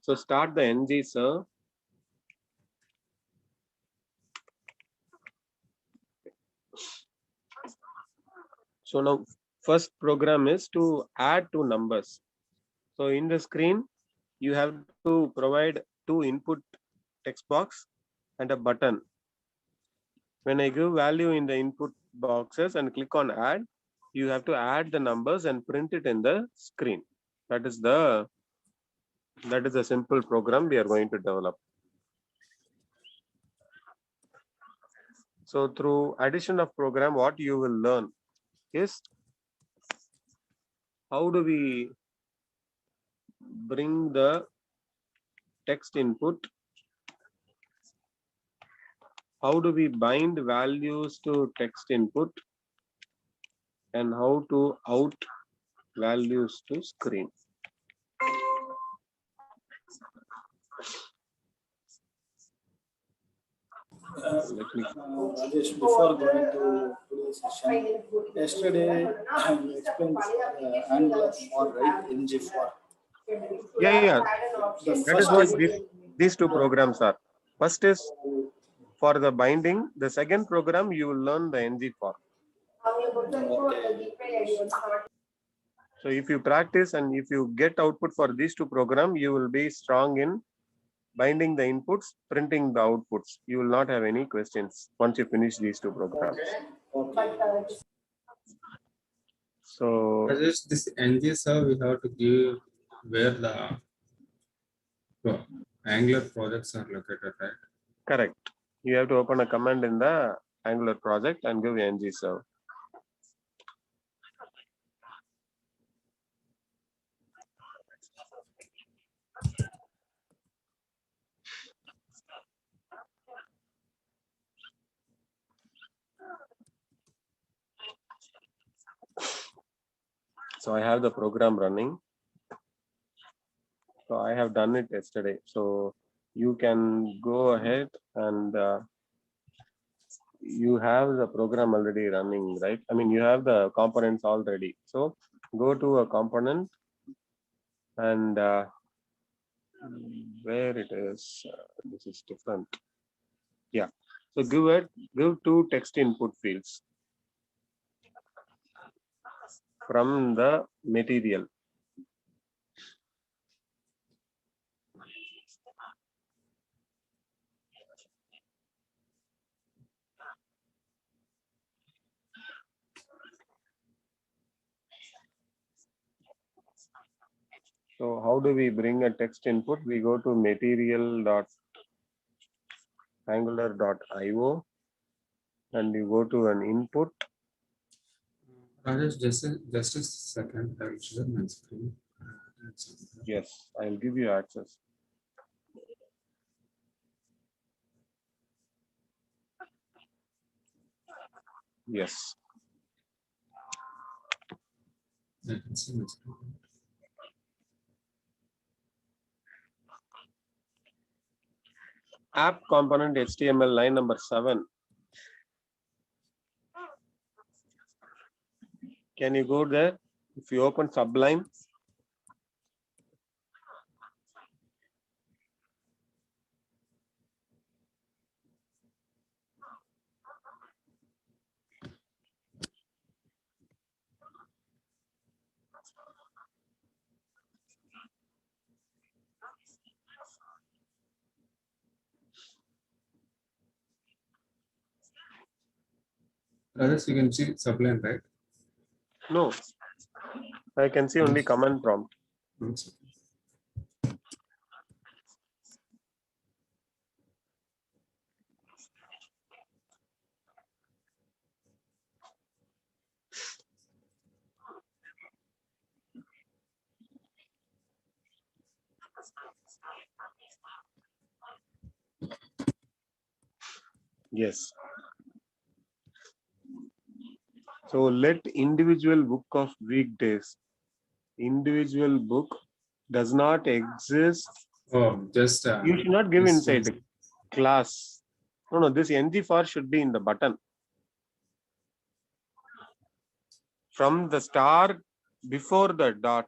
So start the ng serve. So now first program is to add two numbers. So in the screen, you have to provide two input text box and a button. When I give value in the input boxes and click on add, you have to add the numbers and print it in the screen. That is the simple program we are going to develop. So through addition of program, what you will learn is how do we bring the text input, how do we bind values to text input, and how to out values to screen. Rajesh, before going to today's session, yesterday you explained Angular for right, NG for. Yeah. The That is first what is these two programs are. First is for the binding. The second program you will learn the ng for. So if you practice and if you get output for these two programs, you will be strong in binding the inputs, printing the outputs. You will not have any questions once you finish these two programs. So this ng serve we have to give where the Angular projects are located, right? correct. You have to open a command in the Angular project and give ng serve. So I have the program running. So I have done it yesterday. So you can go ahead and you have the program already running, right? I mean, you have the components already. So go to a component and where it is, this is different. Yeah. So give two text input fields from the material. So how do we bring a text input? We go to material.angular.io and you go to an input. Rajesh, just a second. I will share my screen. Yes, I'll give you access. Yes. I can see my screen. App component HTML line number 7. Can you go there? If you open Sublime, Rajesh, you can see Sublime, right? no, I can see only command prompt. Yes. So let individual book of weekdays. Individual book does not exist. Oh, just You should not give inside the class. No, this ng for should be in the button. From the star before the dot.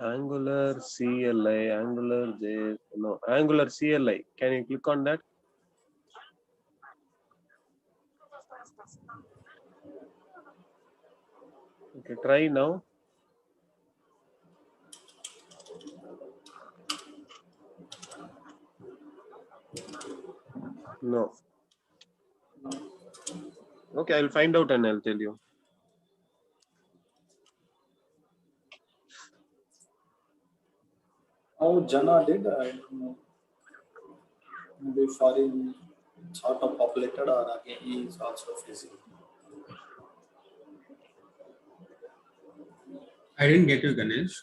Angular CLI, Angular J, no, Angular CLI. Can you click on that? Okay, try now. No. Okay, I'll find out and I'll tell you. How Jana did, I don't know. Maybe for him, it's auto populated or again he is also facing. I didn't get you, Ganesh.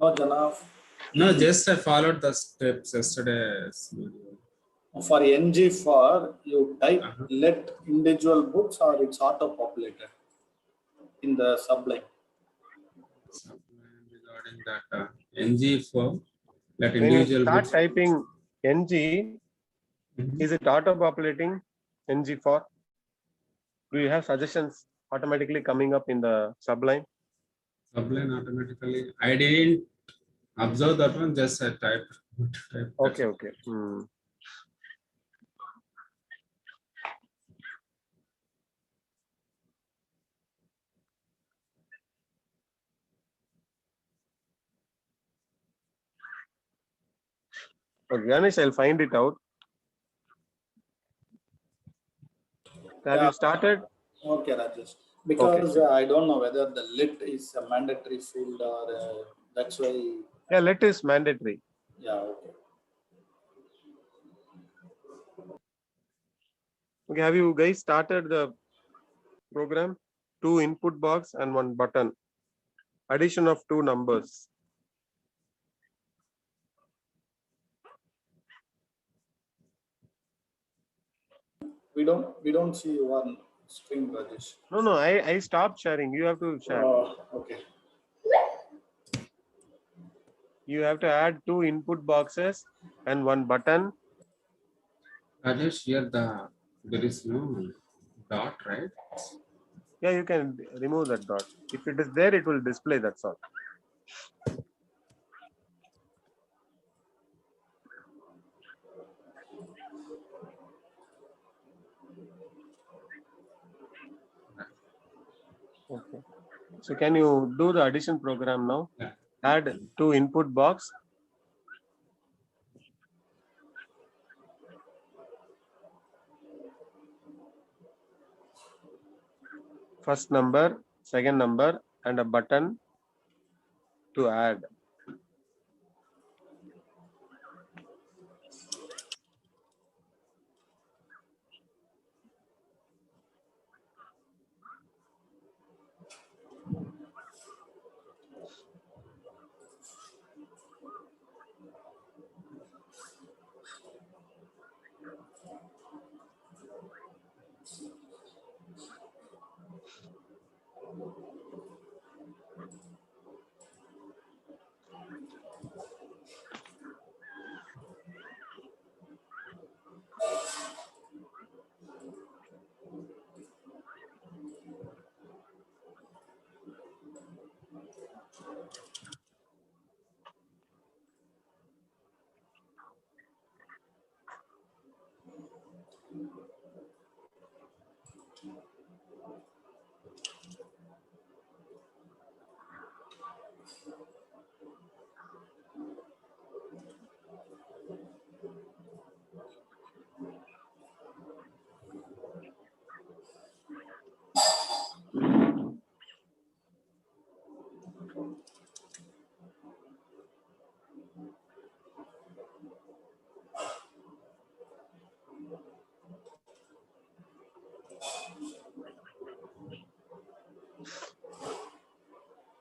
No, Jana, No, just I followed the steps yesterday's video. for NG4, you type Uh-huh. let individual books or it's auto populated in the Sublime. Regarding that NG for that When you individual start books. typing NG, is it auto populating NG4? Do you have suggestions automatically coming up in the Sublime? Sublime automatically. I didn't observe that one, just I typed. Okay, okay. Okay, Ganesh, I'll find it out. Have you started? Okay, Rajesh. Because Okay. I don't know whether the lit is a mandatory field or that's why. Yeah, let is mandatory. Yeah, okay. Okay, have you guys started the program? 2 input box and 1 button. Addition of 2 numbers. We don't see one screen, Rajesh. No, I stopped sharing. You have to share. Okay. You have to add 2 input boxes and 1 button. Rajesh, here there is no dot, right? Yeah, you can remove that dot. If it is there, it will display, that's all. Okay. So can you do the addition program now? Yeah. Add 2 input box. First number, second number, and a button to add.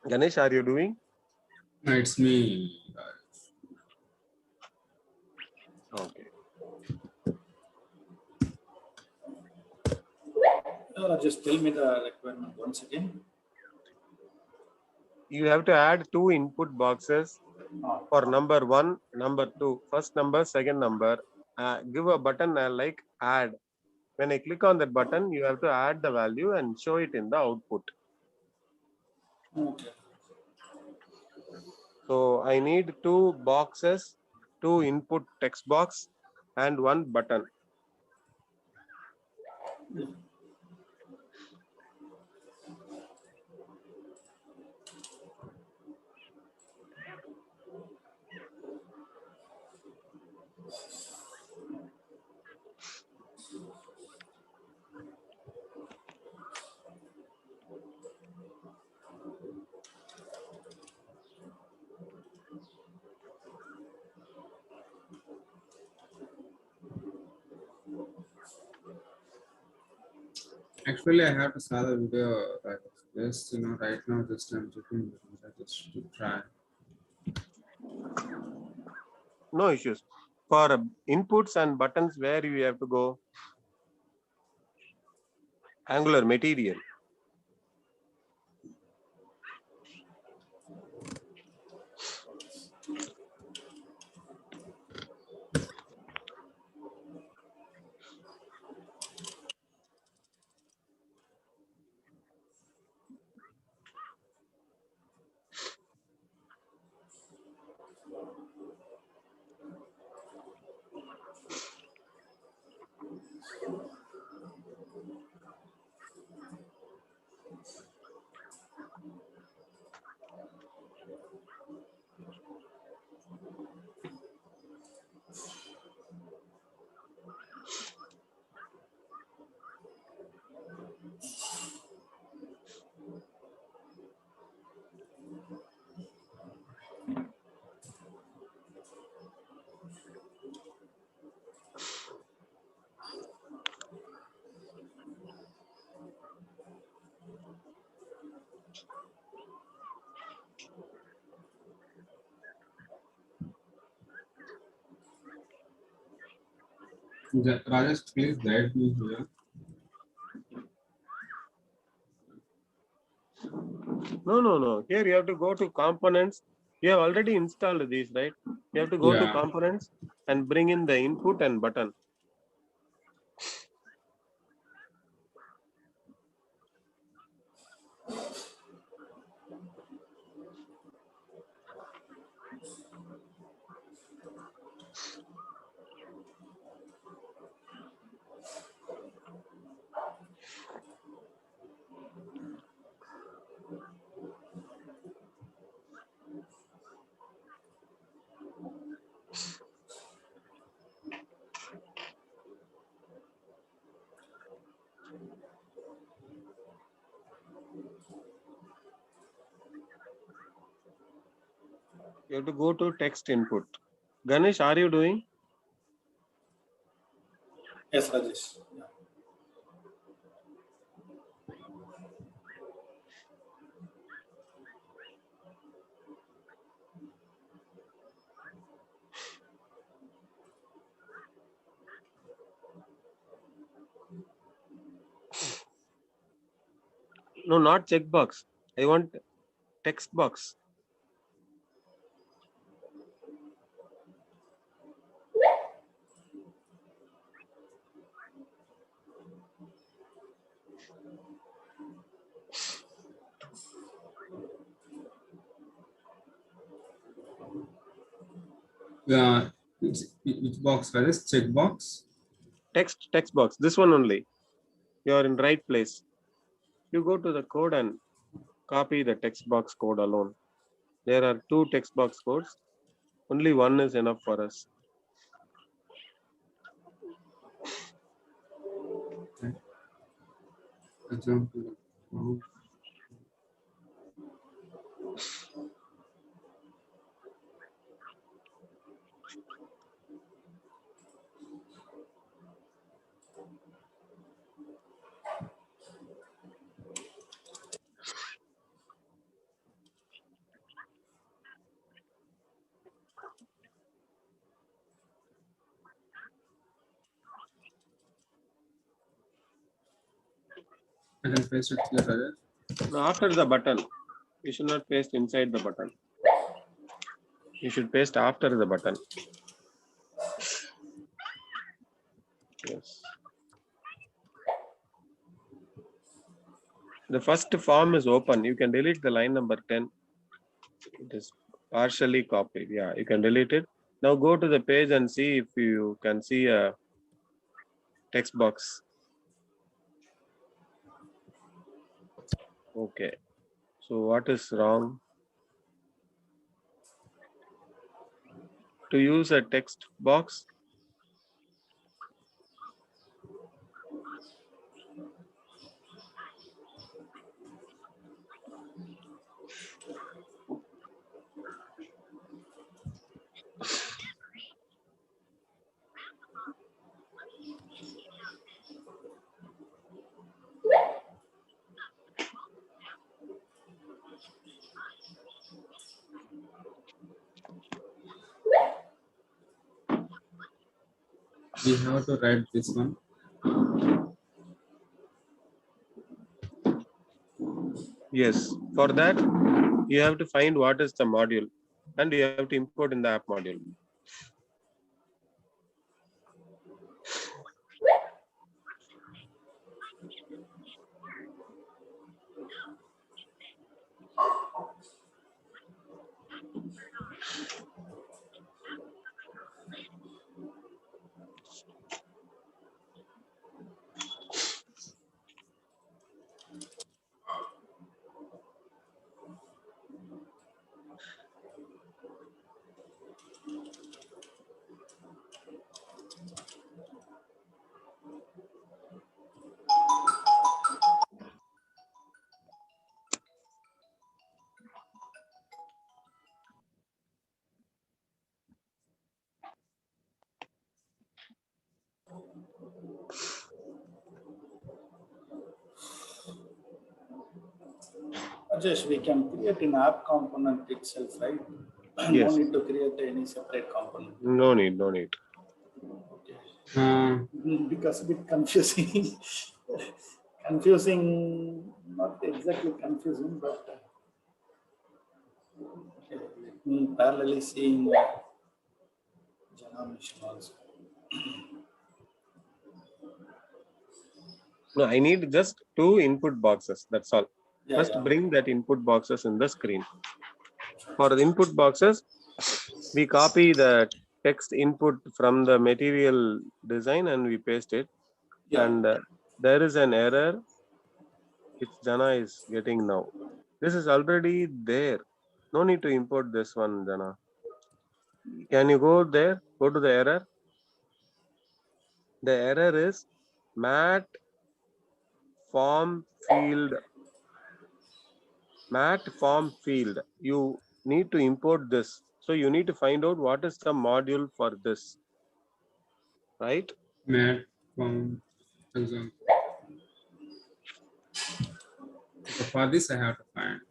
Ganesh, are you doing? No, it's me. Okay. Just tell me the requirement once again. You have to add 2 input boxes for number 1, number 2. First number, second number. Give a button like add. When I click on that button, you have to add the value and show it in the output. Okay. So I need two boxes, two input text box, and one button. Actually, I have to start the video right just right now. Just I'm checking the video just to try. No issues. For inputs and buttons, where you have to go? Angular material. Rajesh, please guide me here. No. Here you have to go to components. You have already installed these, right? You have to go to Yeah. components and bring in the input and button. You have to go to text input. Ganesh, are you doing? Yes, Rajesh. Yeah. No, not checkbox. I want text box. Which box? Rajesh, check box. Text box. This one only. You are in right place. You go to the code and copy the text box code alone. There are two text box codes. Only one is enough for us. Okay. Example. I can paste it here, Rajesh. Now, after the button, you should not paste inside the button. You should paste after the button. Yes. The first form is open. You can delete the line number 10. It is Partially copied. Yeah, you can delete it. Now go to the page and see if you can see a text box. Okay. So what is wrong? To use a text box, We have to write this one. yes. For that, you have to find what is the module and you have to import in the app module. Just we can create an app component itself, right? No Yes. need to create any separate component. No need, no need. Okay. Uh, Because a bit confusing. Confusing, not exactly confusing, but okay, let me parallelly seeing Jana mission also. No, I need just 2 input boxes. That's all. Yeah, First, yeah. bring that input boxes in the screen. For the input boxes, we copy the text input from the material design and we paste it. Yeah. And there is an error which Jana is getting now. This is already there. No need to import this one, Jana. Can you go there? Go to the error. The error is mat form field. Mat form field. You need to import this. So you need to find out what is the module for this, right? Matt from example. So for this, I have to find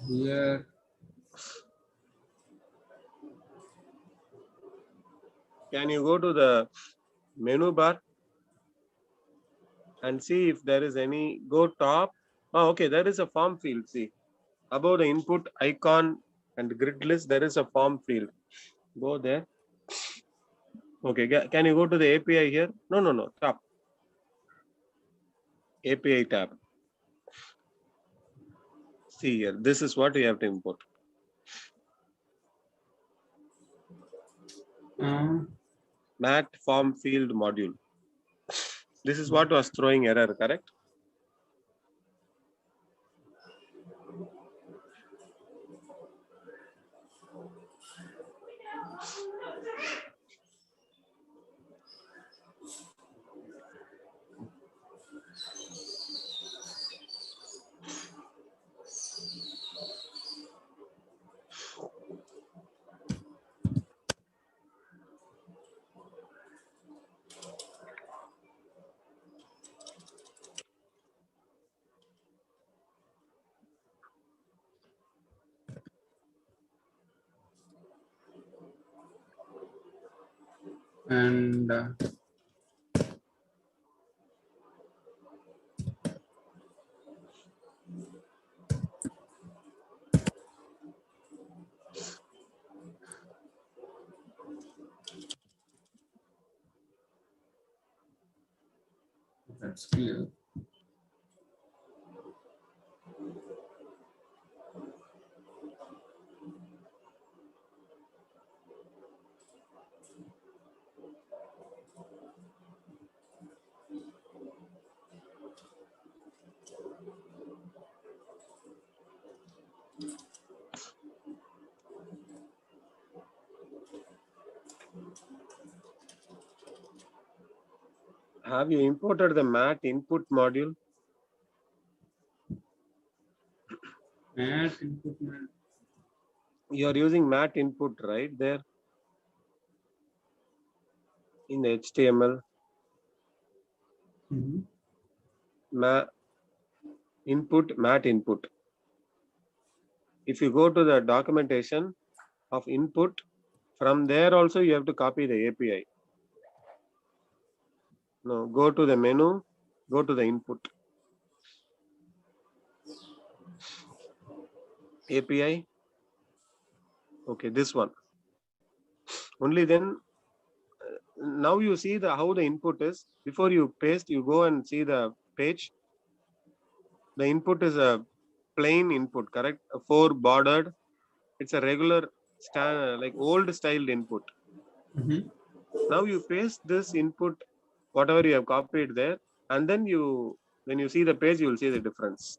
here. Can you go to the menu bar and see if there is any, go top. Oh, okay, there is a form field. See, above the input icon and grid list, there is a form field. Go there. Okay, can you go to the API here? No, no, no, top. API tab. See here, this is what you have to import. Mat form field module. This is what was throwing error, correct? And that's clear. Have you imported the mat input module? Mat input mat. You are using mat input right there in the HTML. Mm-hmm. Mat input. If you go to the documentation of input, from there also you have to copy the API. No, go to the menu, go to the input. API. Okay, this one. Only then now you see the how the input is. Before you paste, you go and see the page. The input is a plain input, correct? A 4 bordered. It's a regular like old styled input. Mm-hmm. Now you paste this input, whatever you have copied there, and then when you see the page, you will see the difference.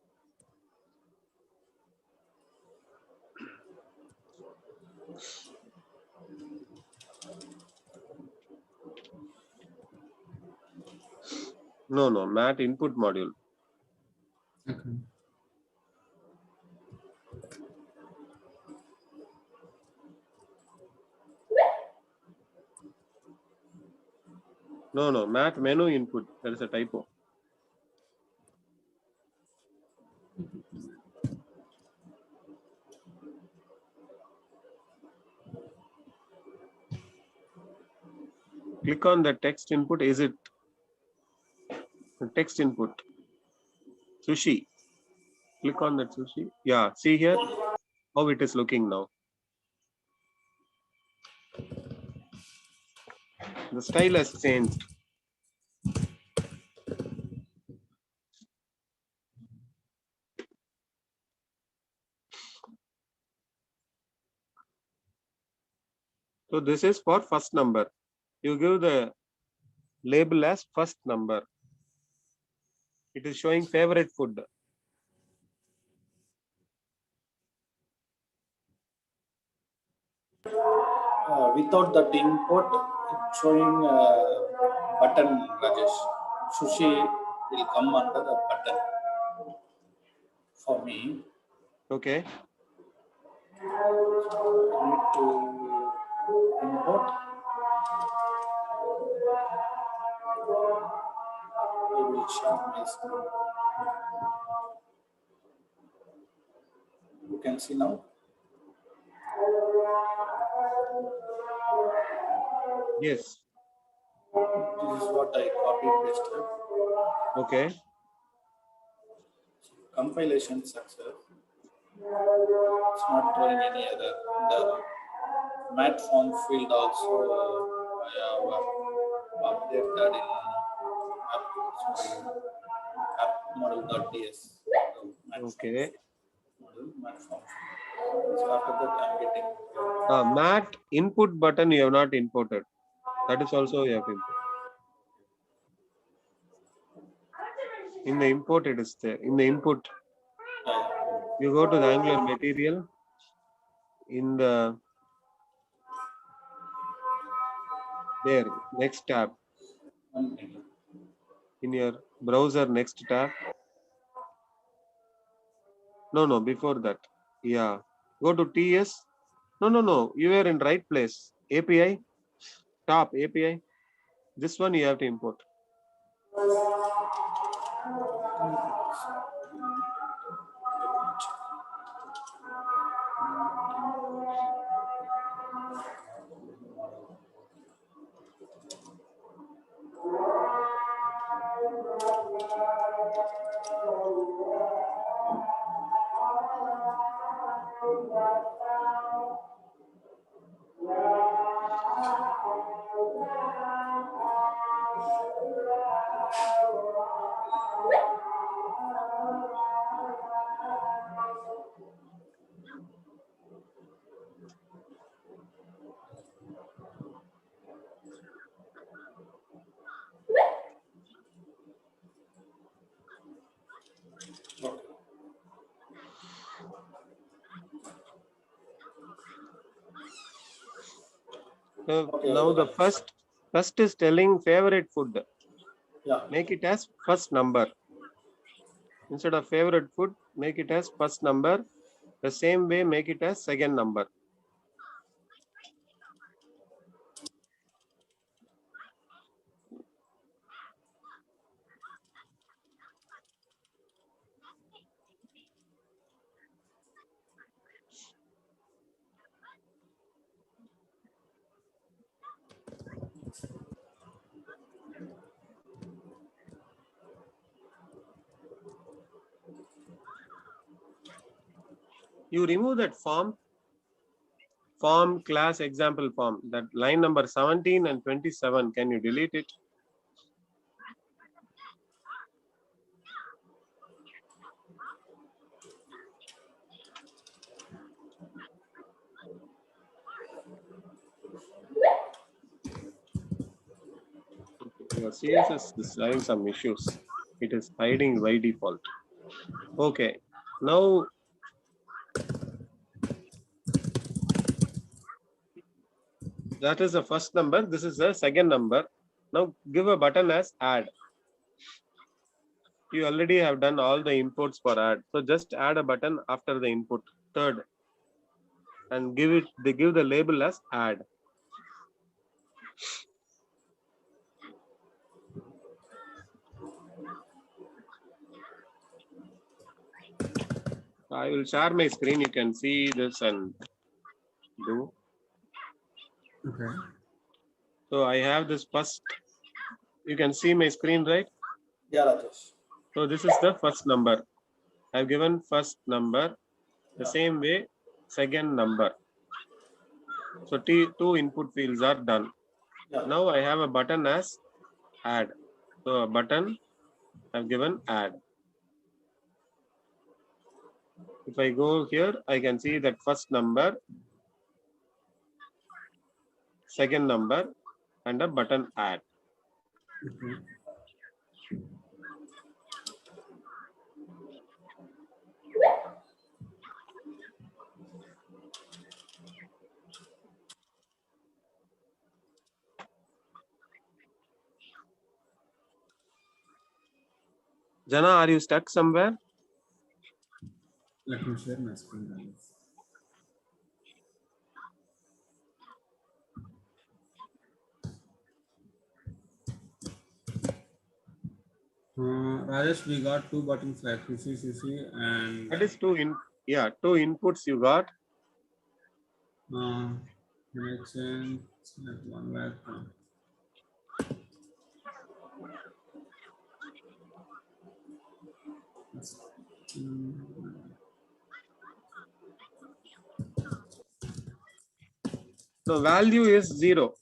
No, mat input module. Okay. No, mat menu input. There is a typo. Click on the text input. Is it the text input? Sushi. Click on that sushi. Yeah, see here how it is looking now. The style has changed. So this is for first number. You give the label as first number. It is showing favorite food. Without that input, it's showing button, Rajesh. Sushi will come under the button for me. Okay. I need to import. I will share my screen. You can see now. Yes. This is what I copied pasted. Okay. Compilation success. It's not showing any other. The mat form field also I have updated in app model.ts. Mat form Okay. model, mat form field. So after that, I'm getting. Mat input button you have not imported. That is also you have to import. In the import, it is there. In the input, you go to the Angular material. In the there next tab. In your browser next tab. No, before that. Yeah. Go to TS. No. You are in right place. API. Top API. This one you have to import. Okay, Now the Rajesh. first is telling favorite food. Yeah. Make it as first number. Instead of favorite food, make it as first number. The same way, make it as second number. You remove that form class example form, that line number 17 and 27. Can you delete it? Your CSS is having some issues. It is hiding by default. Okay. Now that is the first number. This is the second number. Now give a button as add. You already have done all the imports for add. So just add a button after the input, third, and give the label as add. I will share my screen. You can see this and do. Okay. So I have this first. You can see my screen, right? Yeah, Rajesh. So this is the first number. I've given first number. The same way, second number. So two input fields are done. Yeah. Now I have a button as add. So a button I've given add. If I go here, I can see that first number, second number, and a button add. Okay. Jana, are you stuck somewhere? Let me share my screen, Rajesh. Rajesh, we got two buttons like CC and That is two inputs you got. connection select one like The value is 0,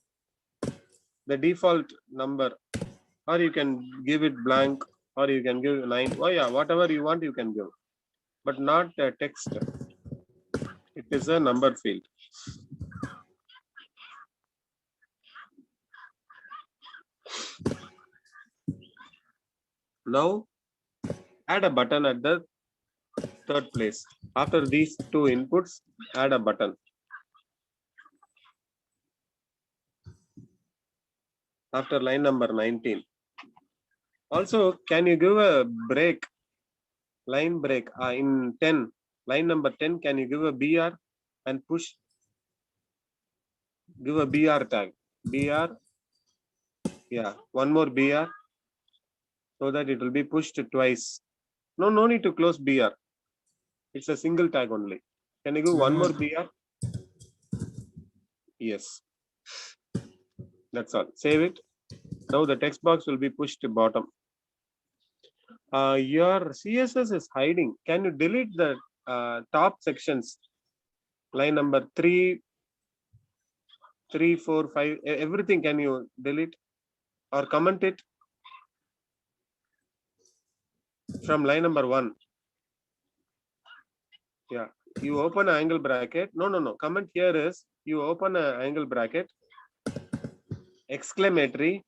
the default number, or you can give it blank, or you can give 9. Oh yeah, whatever you want, you can give, but not a text. It is a number field. Now add a button at the third place. After these two inputs, add a button. After line number 19. Also, can you give a break, line break in 10, line number 10, can you give a BR and push, give a BR tag, BR, yeah, one more BR, so that it will be pushed twice. No need to close BR. It's a single tag only. Can you give one more BR? Yes. That's all. Save it. Now the text box will be pushed to bottom. Your CSS is hiding. Can you delete the top sections? Line number 3, 4, 5, everything can you delete or comment it from line number 1? Yeah, you open an angle bracket. No. Comment here is you open an angle bracket, exclamatory,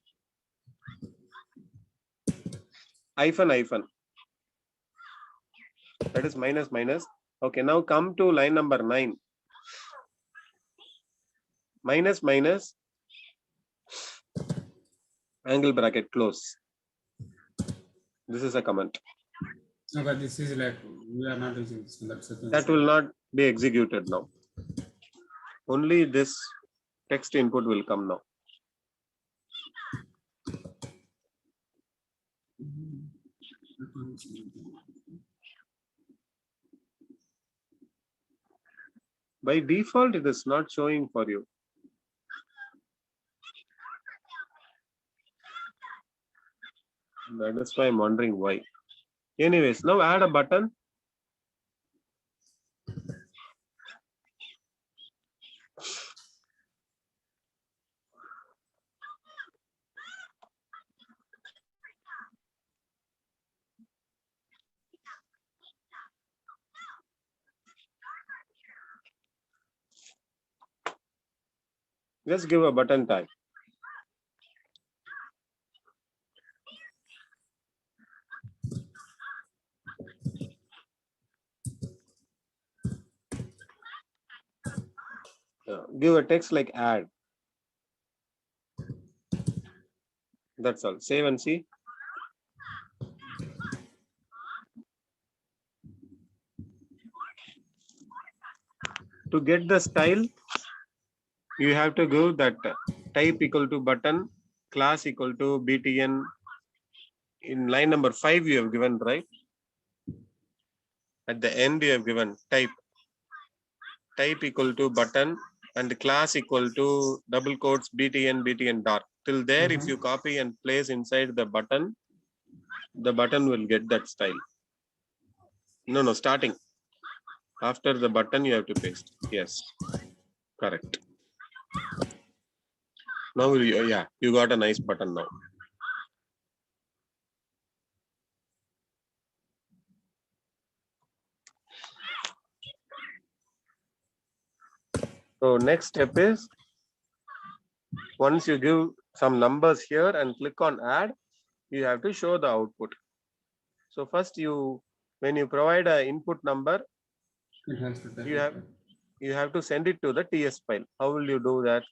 hyphen. That is minus. Okay, now come to line number 9. Minus, angle bracket close. This is a comment. Okay, this is like we are not using this. That will not be executed now. Only this text input will come now. By default, it is not showing for you. That is why I'm wondering why. Anyways, now add a button. Just give a button tag. Give a text like add. That's all. Save and see. To get the style, you have to give that type equal to button, class equal to btn. In line number 5, you have given, right? At the end, you have given type equal to button and class equal to double quotes btn dark. Till there, if you copy and place inside the button will get that style. No, starting. After the button, you have to paste. Yes, correct. Now, you got a nice button now. So next step is, once you give some numbers here and click on add, you have to show the output. So first when you provide an input number, it has to you have to send it to the TS file. How will you do that?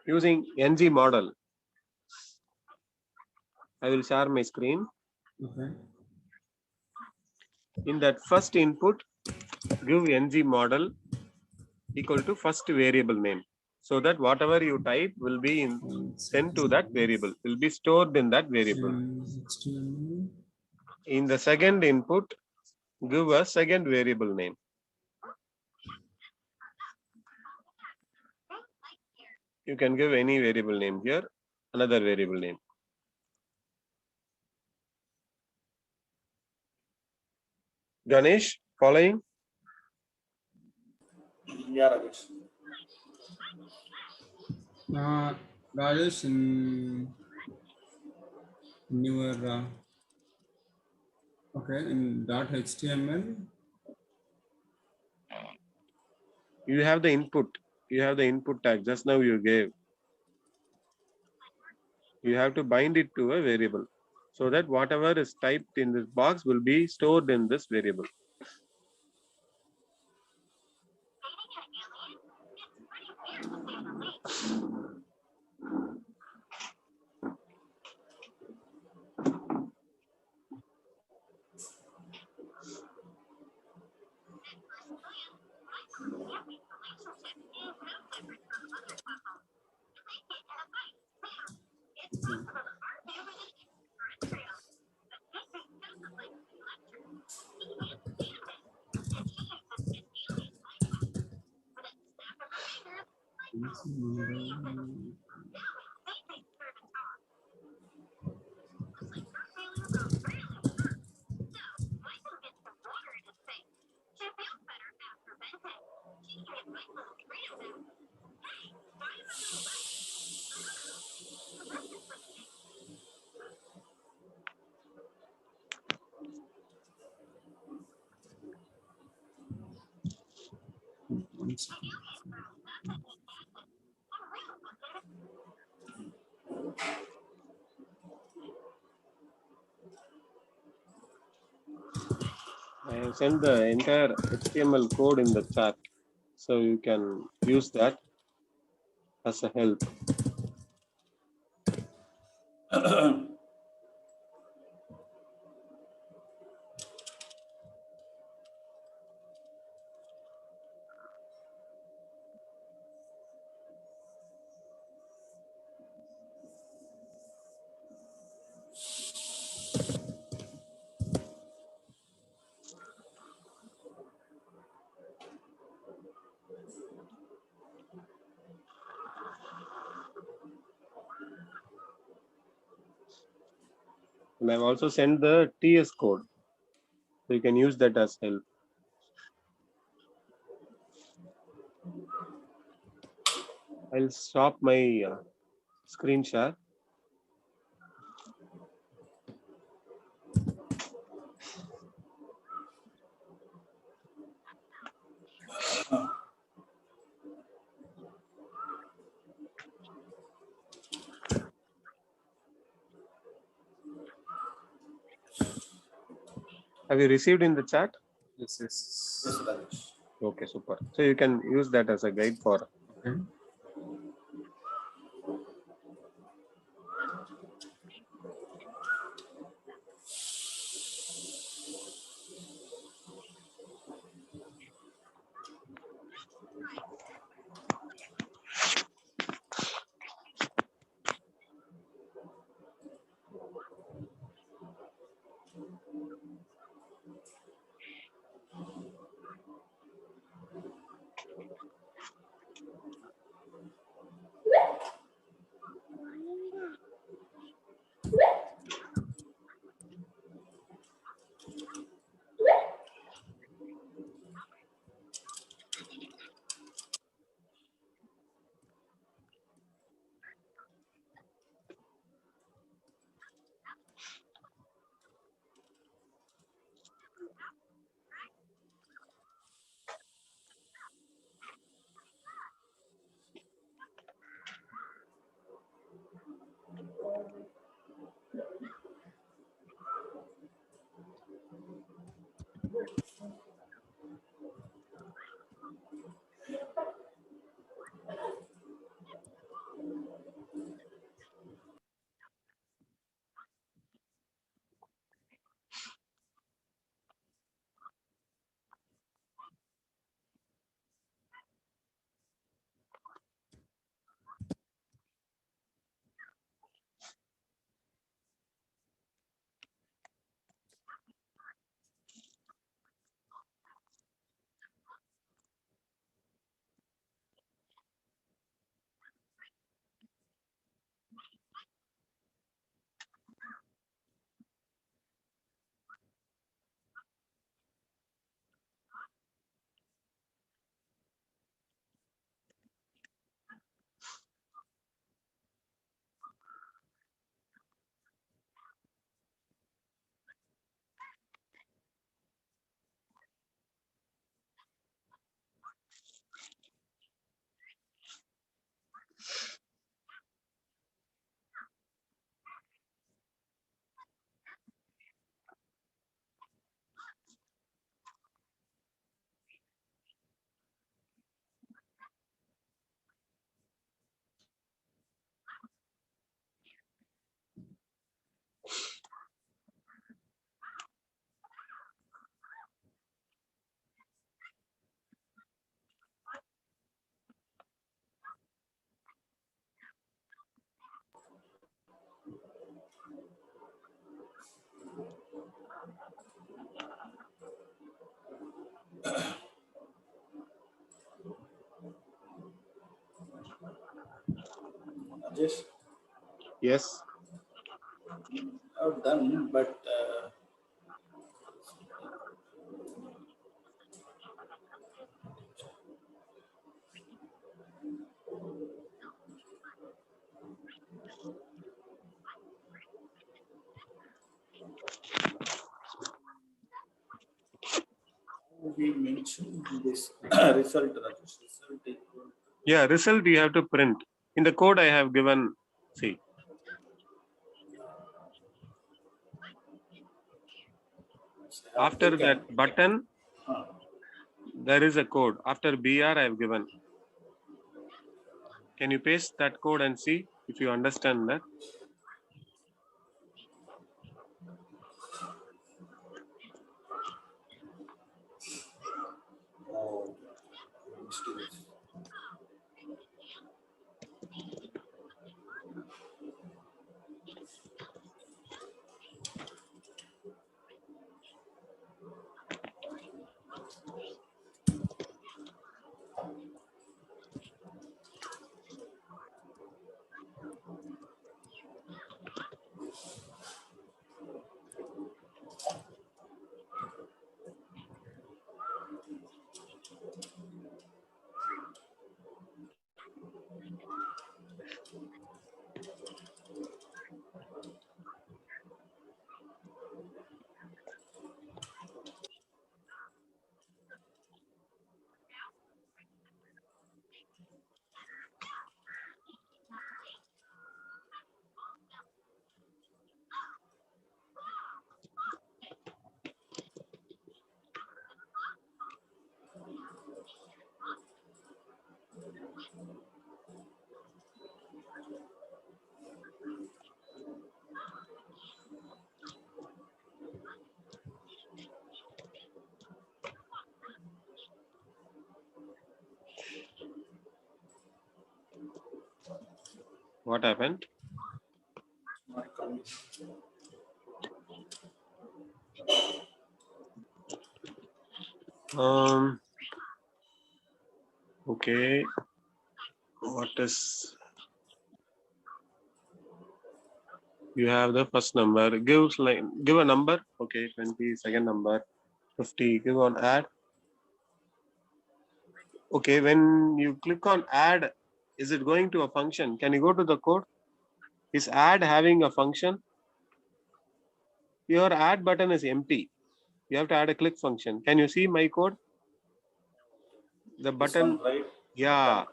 Using NG model. I will share my screen. Okay. In that first input, give NG model equal to first variable name, so that whatever you type will be sent to that variable, will be stored in that variable. In the second input, give a second variable name. You can give any variable name here, another variable name. Ganesh, following? Yeah, Rajesh. Rajesh, in your in .html, You have the input. You have the input tag. Just now you gave. You have to bind it to a variable, so that whatever is typed in this box will be stored in this variable. one second. I have sent the entire HTML code in the chat, so you can use that as a help. And I've also sent the TS code, so you can use that as help. I'll stop my screen share. Have you received in the chat? Yes, yes. Yes, Rajesh. Okay, super. So you can use that as a guide for. Okay. Rajesh, Yes. I've done, but we mentioned this result, Rajesh. Result equal. Yeah, result you have to print. In the code I have given, see. After that button, Huh. there is a code. After BR, I have given. Can you paste that code and see if you understand that? Oh, mysterious. What happened? Not coming. Okay. What is, you have the first number, give a number. Okay, 20, second number, 50, give on add. Okay, when you click on add, is it going to a function? Can you go to the code? Is add having a function? Your add button is empty. You have to add a click function. Can you see my code? The This button, one, right? yeah,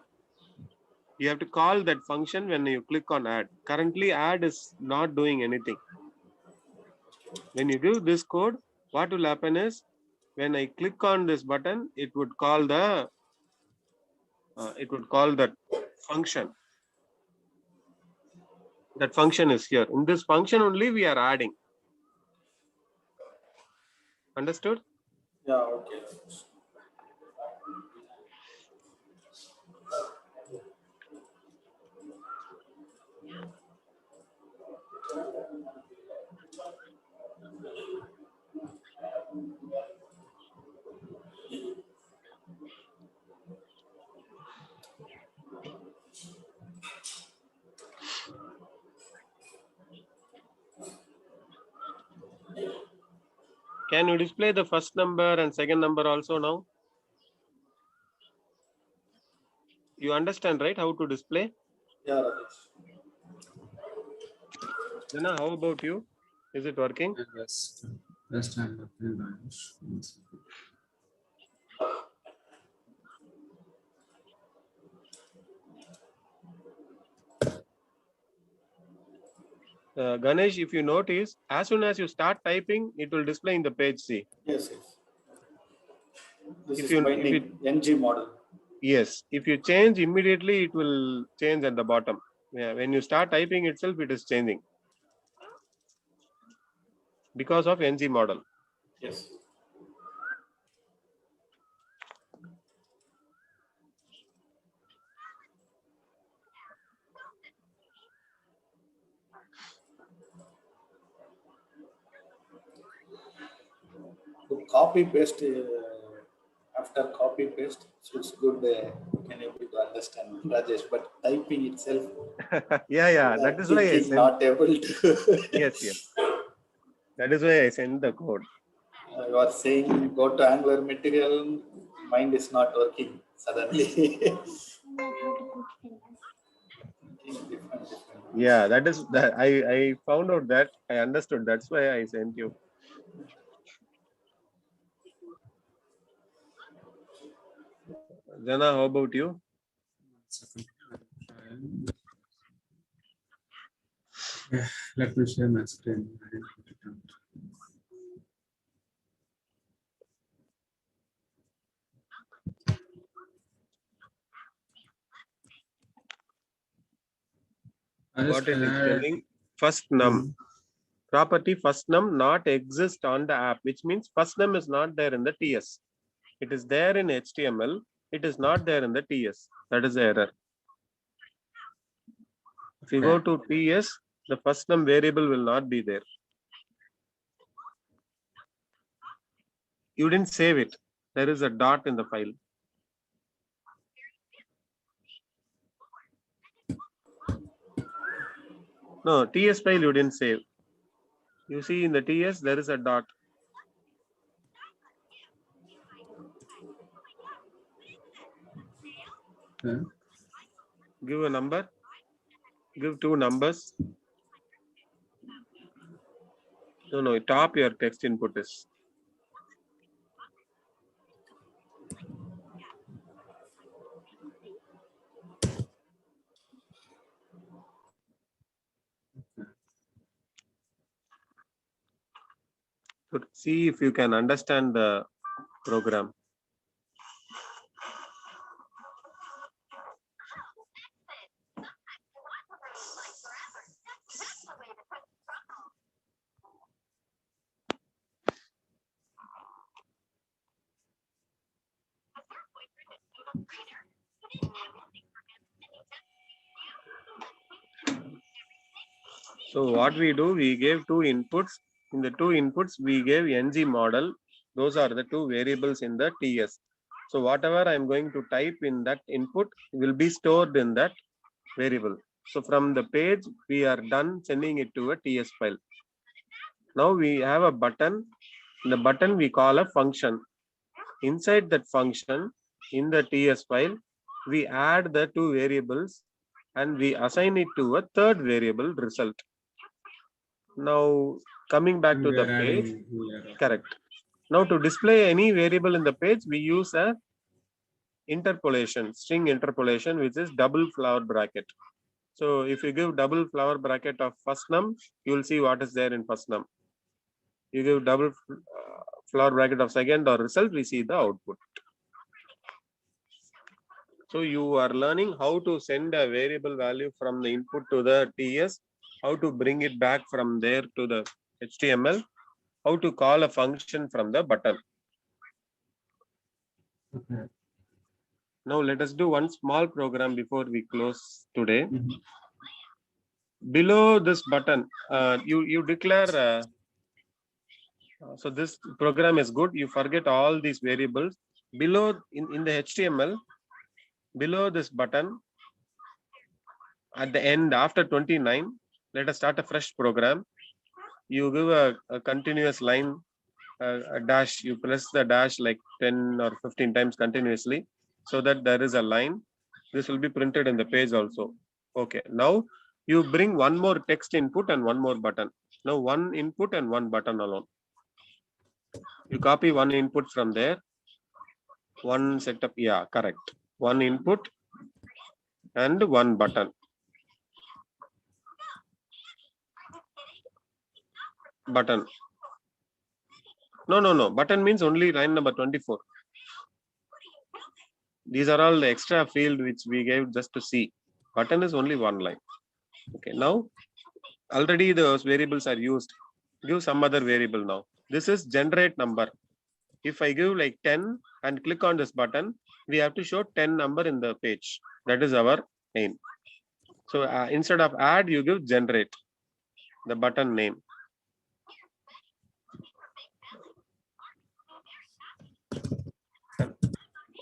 you have to call that function when you click on add. Currently, add is not doing anything. When you give this code, what will happen is when I click on this button, it would call that function. That function is here. In this function only we are adding. Understood? Yeah, okay. Can you display the first number and second number also now? You understand, right? How to display? Yeah, Rajesh. Jana, how about you? Is it working? Yes, best time of the lunch. Ganesh, if you notice, as soon as you start typing, it will display in the page. See, Yes, yes. This if is you binding NG model. yes, if you change immediately, it will change at the bottom. Yeah, when you start typing itself, it is changing because of NG model. Yes. To copy paste after copy paste, so it's good. You can able to understand Rajesh, but typing itself, Yeah, that is why I thinking sent. not able to. Yes. That is why I sent the code. You are saying go to Angular material, mind is not working suddenly. Different. Yeah, that is that I found out that I understood. That's why I sent you. Jana, how about you? Second, let me share my screen. I didn't put it out. What it is telling? First num. Property first num not exist on the app, which means first num is not there in the TS. It is there in HTML. It is not there in the TS. That is the error. If you go to TS, the first num variable will not be there. You didn't save it. There is a dot in the file. No, TS file you didn't save. You see in the TS, there is a dot. Give a number. Give two numbers. No, top your text input is. So see if you can understand the program. So what we do, we gave two inputs. In the two inputs, we gave ng model. Those are the two variables in the TS. So whatever I'm going to type in that input will be stored in that variable. So from the page, we are done sending it to a TS file. Now we have a button. In the button, we call a function. Inside that function, in the TS file, we add the two variables and we assign it to a third variable result. Now coming back to the page, correct. Now to display any variable in the page, we use a interpolation, string interpolation, which is double flower bracket. So if you give double flower bracket of first num, you will see what is there in first num. You give double flower bracket of second or result, we see the output. So you are learning how to send a variable value from the input to the TS, how to bring it back from there to the HTML, how to call a function from the button. Okay. Now let us do one small program before we close today. Below this button, you declare, so this program is good. You forget all these variables. Below in the HTML, below this button, at the end after 29, let us start a fresh program. You give a continuous line, a dash, you press the dash like 10 or 15 times continuously so that there is a line. This will be printed in the page also. Okay, now you bring one more text input and one more button. Now one input and one button alone. You copy one input from there, one setup, yeah, correct. One input and one button. Button. No. Button means only line number 24. These are all the extra field which we gave just to see. Button is only one line. Okay, now already those variables are used. Give some other variable now. This is generate number. If I give like 10 and click on this button, we have to show 10 number in the page. That is our aim. So instead of add, you give generate, the button name.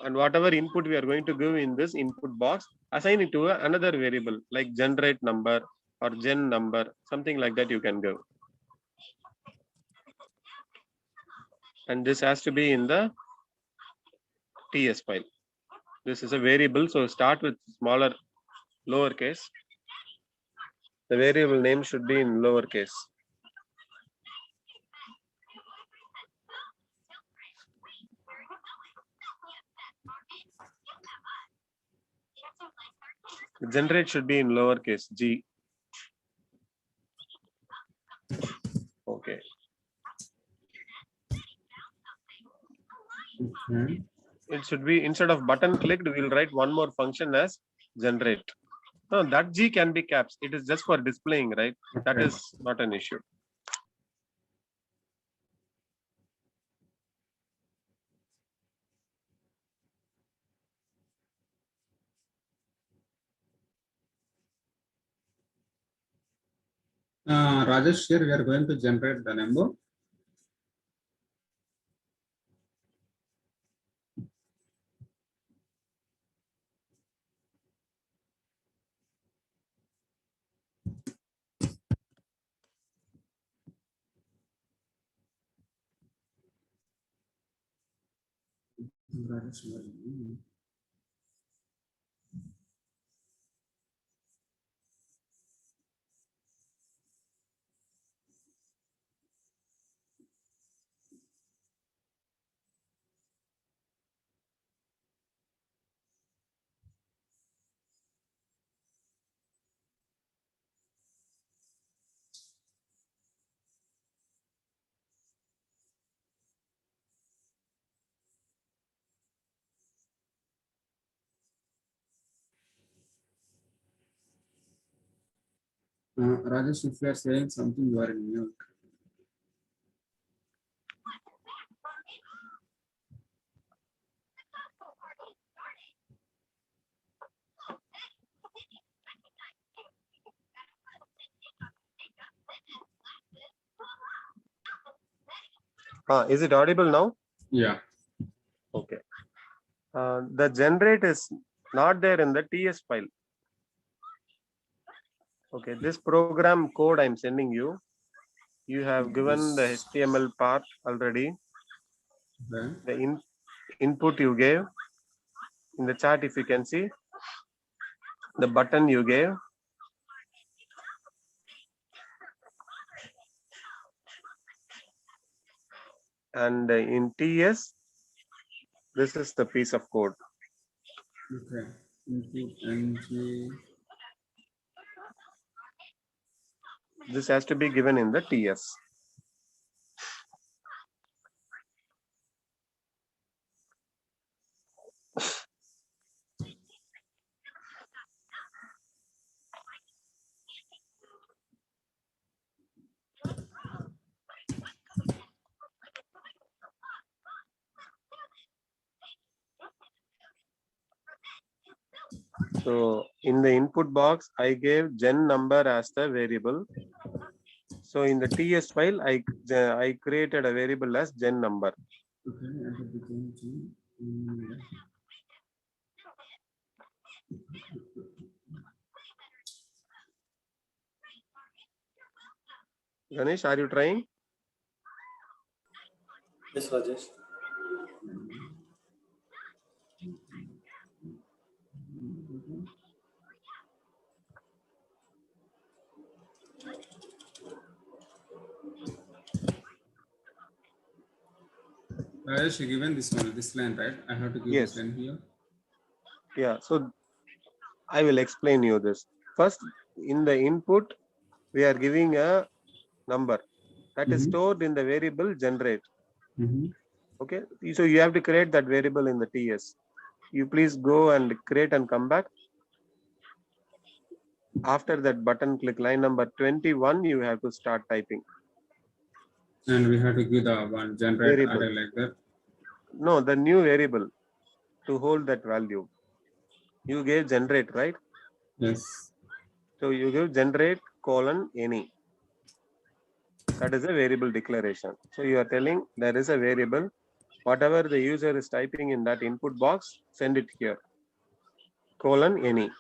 And whatever input we are going to give in this input box, assign it to another variable like generate number or gen number, something like that you can give. And this has to be in the TS file. This is a variable, so start with smaller lowercase. The variable name should be in lowercase. Generate should be in lowercase g. Okay. Okay. It should be, instead of button clicked, we will write one more function as generate. No, that G can be caps. It is just for displaying, right? That Okay. is not an issue. Rajesh, here we are going to generate the number. Rajesh, if you are saying something, you are in mute. Is it audible now? Yeah. Okay. The generate is not there in the TS file. Okay, this program code I'm sending you, you have given the HTML part already. Okay. The input you gave in the chart, if you can see, the button you gave, and in TS, this is the piece of code. Okay. Input ng. This has to be given in the TS. So in the input box, I gave gen number as the variable. So in the TS file, I created a variable as gen number. Okay. Enter the gen. Ganesh, are you trying? Yes, Rajesh. Rajesh, you given this one, this line, right? I have to give Yes. this line here. Yeah. So I will explain you this. First, in the input, we are giving a number that is stored in the variable generate. Okay. So you have to create that variable in the TS. You please go and create and come back. After that button, click line number 21. You have to start typing. And we have to give the one generate Variable. array like that. No, the new variable to hold that value. You gave generate, right? Yes. So you give generate colon any. That is a variable declaration. So you are telling there is a variable. Whatever the user is typing in that input box, send it here. Colon any.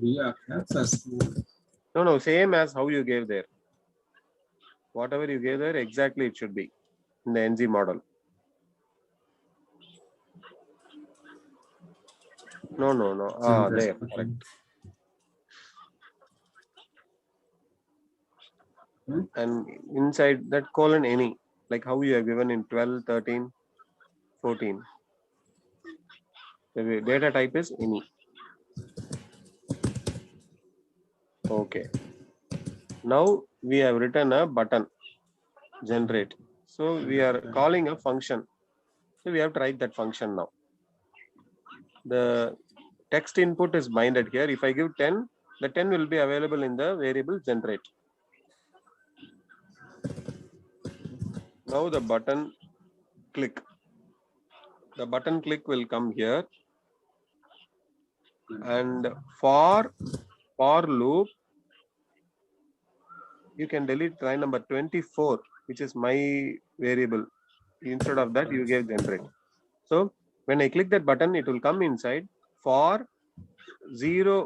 Yeah, that's No, same as how you gave there. Whatever you gave there, exactly it should be in the NG model. No. There, correct. And inside that colon any, like how you have given in 12, 13, 14. The data type is any. Okay. Now we have written a button generate. So we are calling a function. So we have to write that function now. The text input is binded here. If I give 10, the 10 will be available in the variable generate. Now the button click. The button click will come here, and for loop, you can delete line number 24, which is my variable. Instead of that, you gave generate. So when I click that button, it will come inside for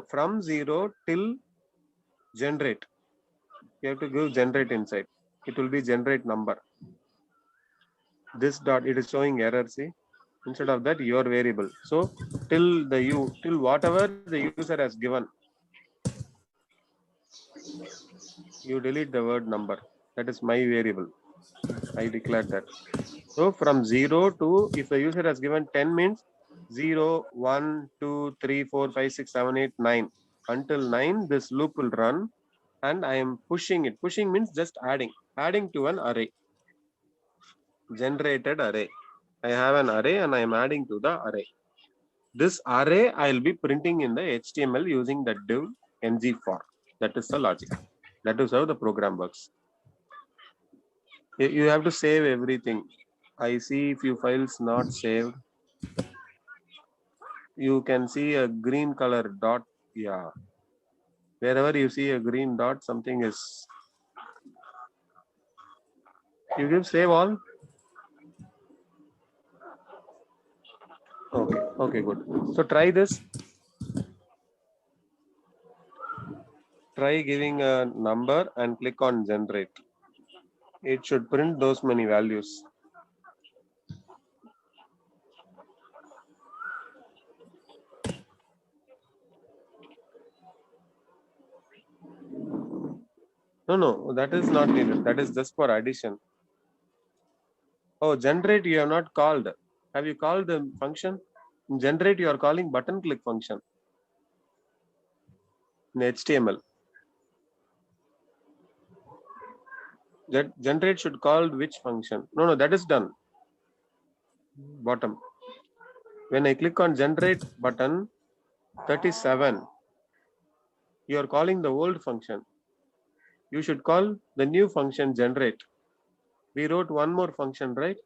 from 0 till generate. You have to give generate inside. It will be generate number. This dot, it is showing error, see. Instead of that, your variable. So till whatever the user has given, you delete the word number. That is my variable. I declared that. So from 0 to, if the user has given 10 means 0, 1, 2, 3, 4, 5, 6, 7, 8, 9. Until 9, this loop will run, and I am pushing it. Pushing means just adding to an array. Generated array. I have an array and I am adding to the array. This array I will be printing in the HTML using the div ng for. That is the logic. That is how the program works. You have to save everything. I see few files not saved. You can see a green color dot. Yeah. Wherever you see a green dot, something is. You give save all. Okay. Okay, good. So try this. Try giving a number and click on generate. It should print those many values. No, that is not needed. That is just for addition. Oh, generate you have not called. Have you called the function? In generate, you are calling button click function in HTML. That generate should call which function? No, that is done. Bottom. When I click on generate button 37, you are calling the old function. You should call the new function generate. We wrote one more function, right?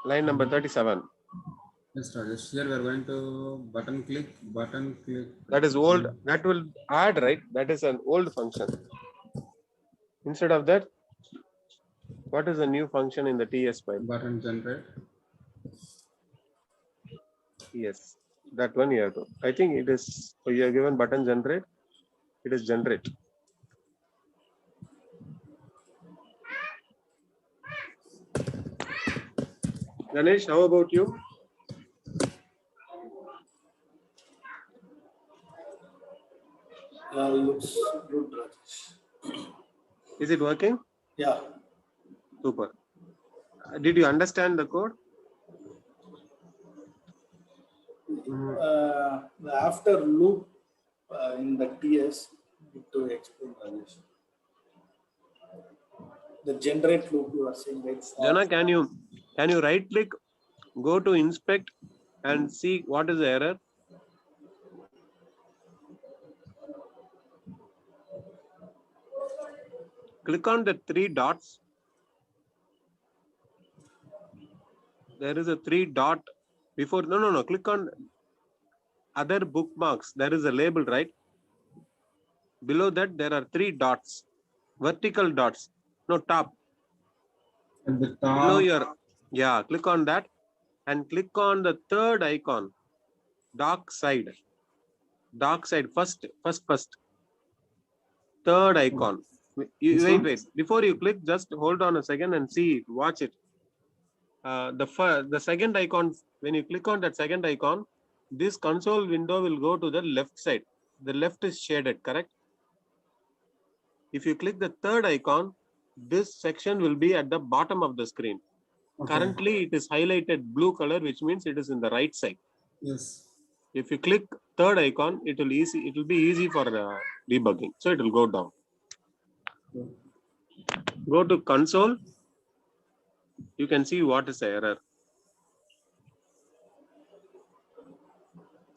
Line number 37. Yes, Rajesh. Here we are going to button click. That is old. That will add, right? That is an old function. Instead of that, what is the new function in the TS file? Button generate. Yes, that one you have to. I think it is, so you are given button generate. It is generate. Ganesh, how about you? Looks good, Rajesh. Is it working? Yeah. Super. Did you understand the code? The after loop in the TS, need to explain, Rajesh. The generate loop you are saying, right? Jana, can you right click, go to inspect and see what is the error? Click on the three dots. There is a three dot before. No. Click on other bookmarks. There is a label, right? Below that, there are three dots, vertical dots. No, top. At the Below top. your, yeah, click on that and click on the third icon, dark side. Dark side, first. Third icon. Wait. Before you click, just hold on a second and see it. Watch it. The second icon, when you click on that second icon, this console window will go to the left side. The left is shaded, correct? If you click the third icon, this section will be at the bottom of the screen. Okay. Currently, it is highlighted blue color, which means it is in the right side. Yes. If you click third icon, it will be easy for debugging. So it will go down. Okay. Go to console. You can see what is the error.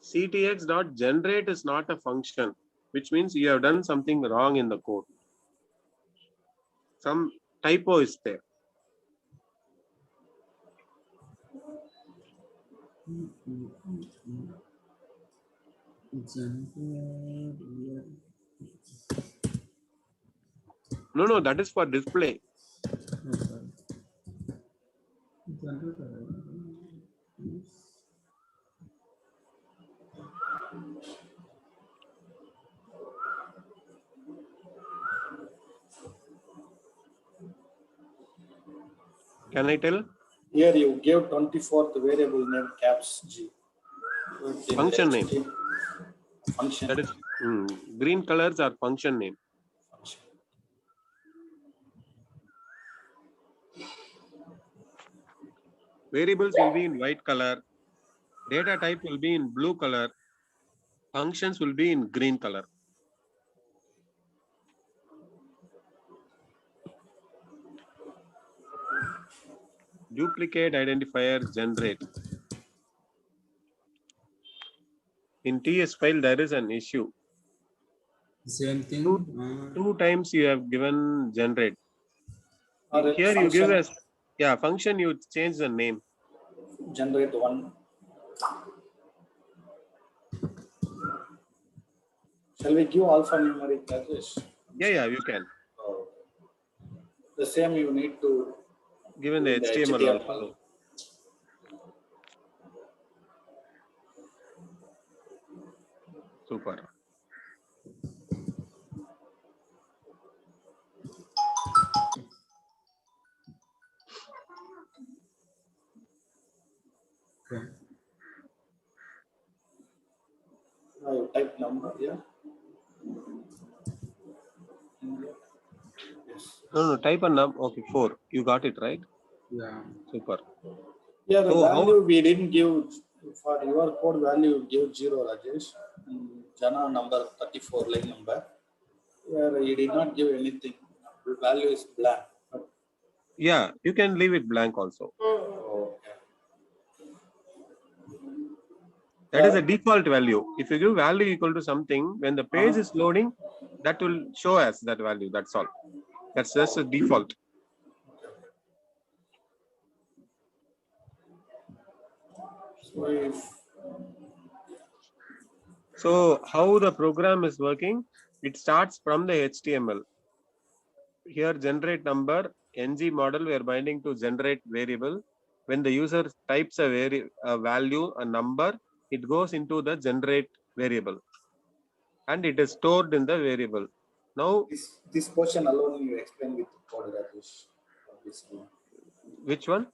ctx.generate is not a function, which means you have done something wrong in the code. Some typo is there. No, that is for display. Can I tell? Here you gave 24th variable name caps G. Function name. Function. That is green colors are function name. Function. Variables will be in white color. Data type will be in blue color. Functions will be in green color. Duplicate identifier generate. In TS file, there is an issue. Same thing. Two times you have given generate. Here function. you give us, function, you change the name. Generate one. Shall we give alphanumeric Rajesh? Yeah, you can. Oh. The same you need to given the HTML also. Super. Okay. You type number, yeah. Yes. No, type a num. Okay, 4. You got it right. Yeah. Super. Yeah, the So value we didn't give for your code value give 0, Rajesh. And Jana number 34 line number where you did not give anything. The value is blank. Yeah, you can leave it blank also. Okay. That is a default value. If you give value equal to something, when the page is loading, that will show us that value. That's all. That's just a default. So how the program is working? It starts from the HTML. Here generate number, ng model, we are binding to generate variable. When the user types a value, a number, it goes into the generate variable and it is stored in the variable. Now this portion alone you explain with code, Rajesh. Which one?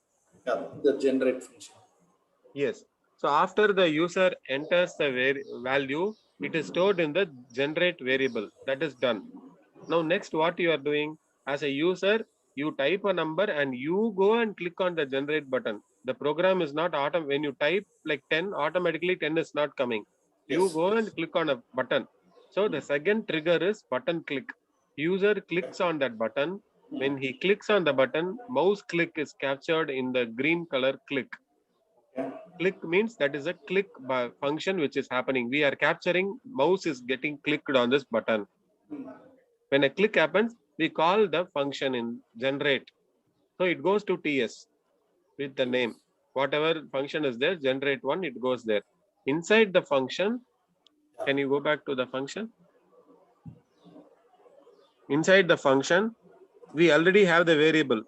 Yeah, the generate function. Yes. So after the user enters the value, it is stored in the generate variable. That is done. Now next what you are doing as a user, you type a number and you go and click on the generate button. The program is not when you type like 10, automatically 10 is not coming. Yes. You go and click on a button. So the second trigger is button click. User clicks on that button. When he clicks on the button, mouse click is captured in the green color click. Okay. Click means that is a click function which is happening. We are capturing mouse is getting clicked on this button. When a click happens, we call the function in generate. So it goes to TS with the name. Whatever function is there, generate one, it goes there. Inside the function, can you go back to the function? Inside the function, we already have the variable.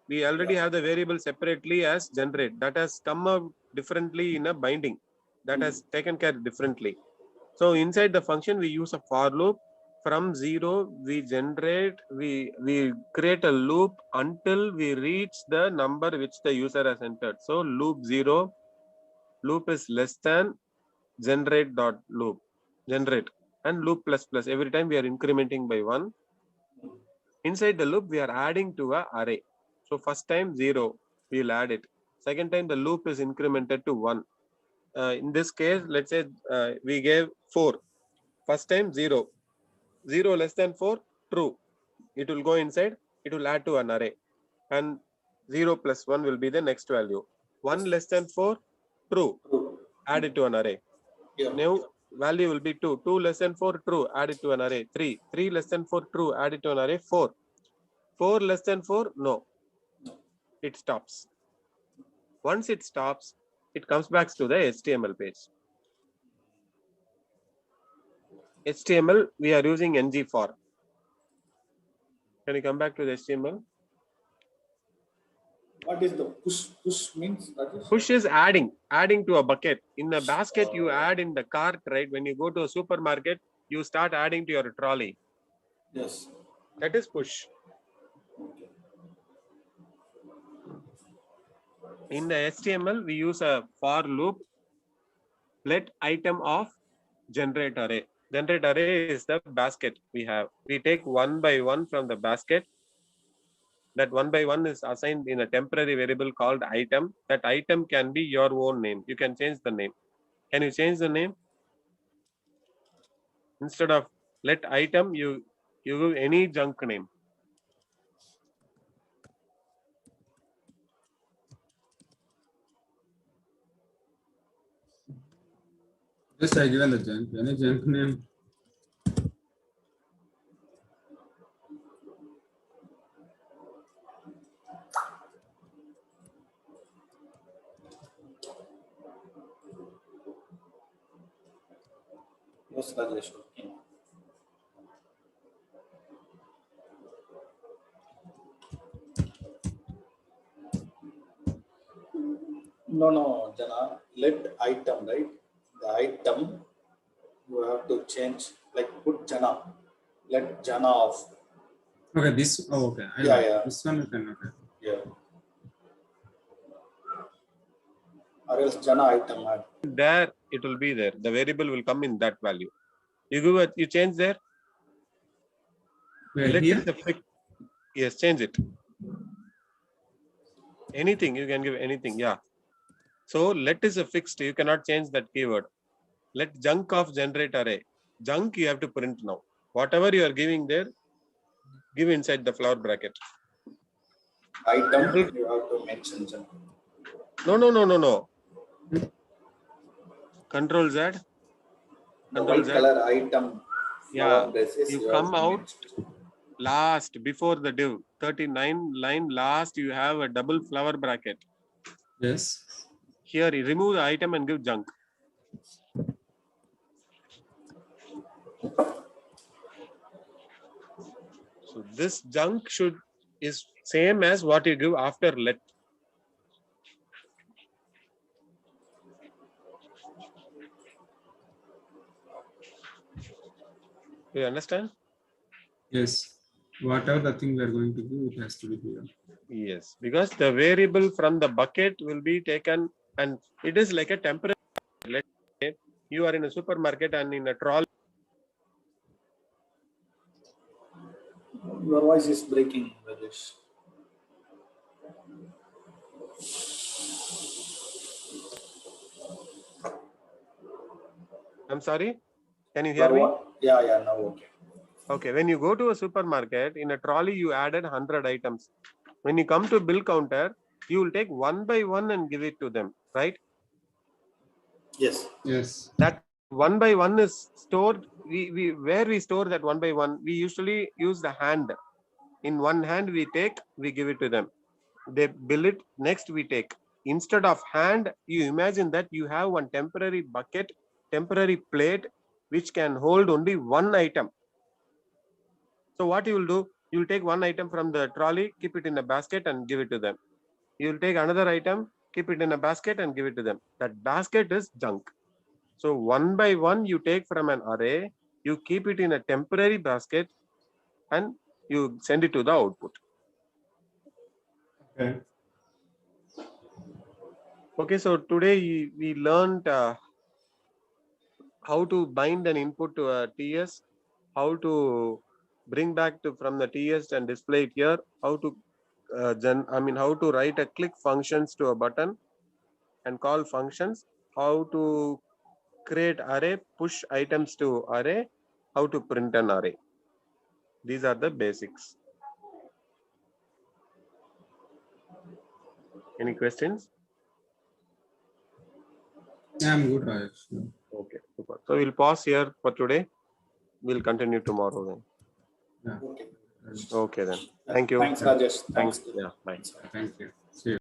We already have the variable separately as generate. That has come out differently in a binding. That has taken care differently. So inside the function, we use a for loop. From 0, we create a loop until we reach the number which the user has entered. So loop 0, loop is less than generate dot loop, generate, and loop plus plus. Every time we are incrementing by 1. Inside the loop, we are adding to a array. So first time 0, we will add it. Second time the loop is incremented to 1. In this case, let's say we gave 4. First time 0. 0 less than 4, true. It will go inside, it will add to an array. And 0 plus 1 will be the next value. 1 less than 4, true. Add it to an array. Yeah. Now value will be 2. 2 less than 4, true, add it to an array. 3. 3 less than 4, true, add it to an array. 4. 4 less than 4, no. It stops. Once it stops, it comes back to the HTML page. HTML, we are using ng for. Can you come back to the HTML? What is the push? Push means that is? Push is adding to a bucket. In a basket, you add in the cart, right? When you go to a supermarket, you start adding to your trolley. Yes. That is push. Okay. In the HTML, we use a for loop. Let item of generate array. Generate array is the basket we have. We take one by one from the basket. That one by one is assigned in a temporary variable called item. That item can be your own name. You can change the name. Can you change the name? Instead of let item, you give any junk name. Just I given the junk. Any junk name? Yes, Rajesh. Okay. No, Jana. Let item, right? The item you have to change, like put Jana. Let Jana off. Okay, this. Oh, okay. I Yeah, know. yeah. This one you can. Okay. Yeah. Or else Jana item add. There it will be there. The variable will come in that value. You give it, you change there. Where Let here? is the fix. Yes, change it. Anything you can give anything. Yeah. So let is a fixed. You cannot change that keyword. Let junk of generate array. Junk you have to print now. Whatever you are giving there, give inside the flower bracket. Item you have to mention Jana. No. Control Z. The Control white Z. color item. Yeah. Basis, You you come have to out mention. last before the div. 39 line last you have a double flower bracket. Yes. Here you remove the item and give junk. So this junk is same as what you give after let. Do you understand? Yes. Whatever the thing we are going to do, it has to be here. Yes, because the variable from the bucket will be taken and it is like a temporary. Let's say you are in a supermarket and in a trolley. Your voice is breaking, Rajesh. I'm sorry. Can you hear me? Yeah, now okay. Okay. When you go to a supermarket, in a trolley, you added 100 items. When you come to bill counter, you will take one by one and give it to them, right? Yes. Yes. That one by one is stored. Where we store that one by one, we usually use the hand. In one hand, we give it to them. They bill it, next we take. Instead of hand, you imagine that you have one temporary bucket, temporary plate, which can hold only one item. So what you will do, you will take one item from the trolley, keep it in a basket and give it to them. You will take another item, keep it in a basket and give it to them. That basket is junk. So one by one, you take from an array, you keep it in a temporary basket and you send it to the output. Okay. Okay, so today we learned how to bind an input to a TS, how to bring back from the TS and display it here, how to how to write a click functions to a button and call functions, how to create array, push items to array, how to print an array. These are the basics. Any questions? Yeah, I'm good, Rajesh. Okay. Okay, super. So we'll pause here for today. We'll continue tomorrow then. Yeah. Okay. And Okay then. Thank you. Thanks, Rajesh. Thanks. Thanks. Yeah. Bye. thank you. See you.